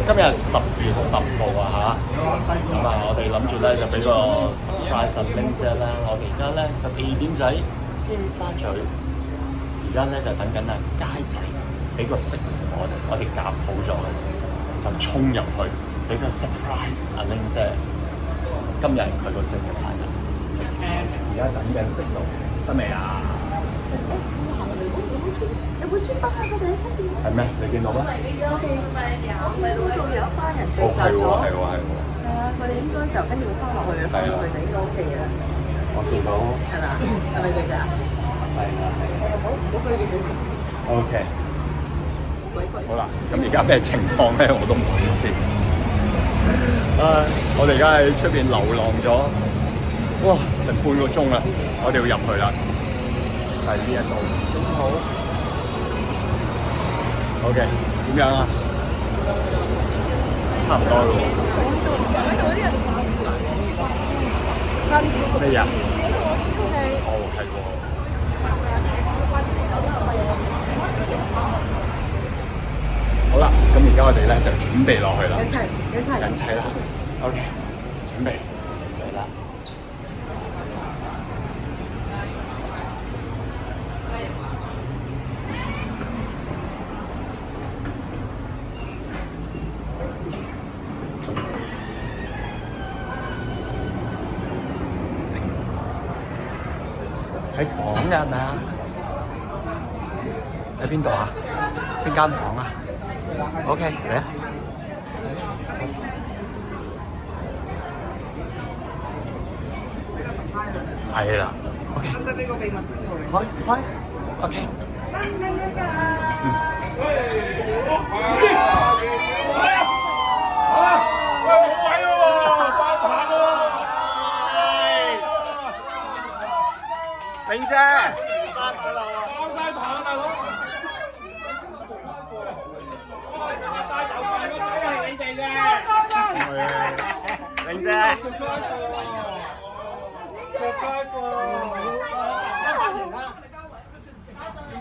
今日係10月10號啊嚇，咁啊我哋諗住咧就俾個 surprise link 啫啦。我哋而家咧個地點仔尖沙咀，而家咧就等緊啊街仔俾個息我哋夾好咗，就衝入去俾個 surprise link 啫。今日佢個正嘅生日，而家等緊息路得未啊？有本專筆喺佢哋喺出邊。係咩？你見到咩？我哋呢度有一班人聚集咗。係喎。係啊，佢哋應該就跟住會翻落去，翻落去就應該 OK 嘅啦。我見到係嘛？係咪佢㗎？係啊。好佢哋。OK。好啦，咁而家咩情況咧？我都唔知。我哋而家喺出邊流浪咗，哇，成半個鐘啦，我哋要入去啦。係呢一度。好。OK，點樣啊？差唔多咯喎。咩呀？哦，係喎。好啦，咁而家我哋咧就準備落去啦。引齊啦。OK，準備嚟啦。喺房㗎係咪啊？喺邊度啊？邊間房啊 ？OK，嚟啊！係啦 ，OK。開 ，OK。玲姐，生日快樂啊！包晒糖啊，大佬！帶頭飯個仔係你哋嘅，玲姐。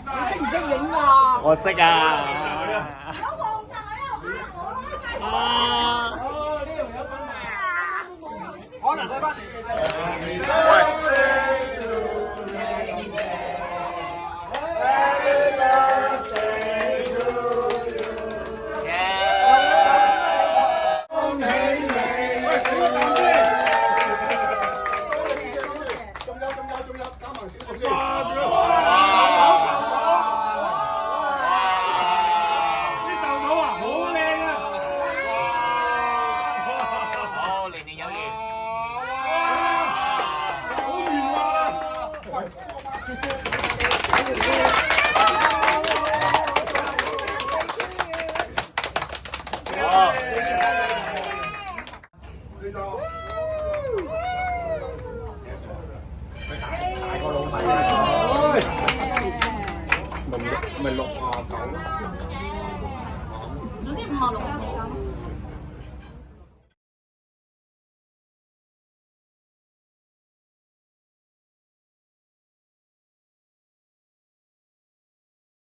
你識唔識影啊？我識啊！有黃澤喺度我拉晒啊！呢度有份啊！可能佢翻嚟。咪69，總之56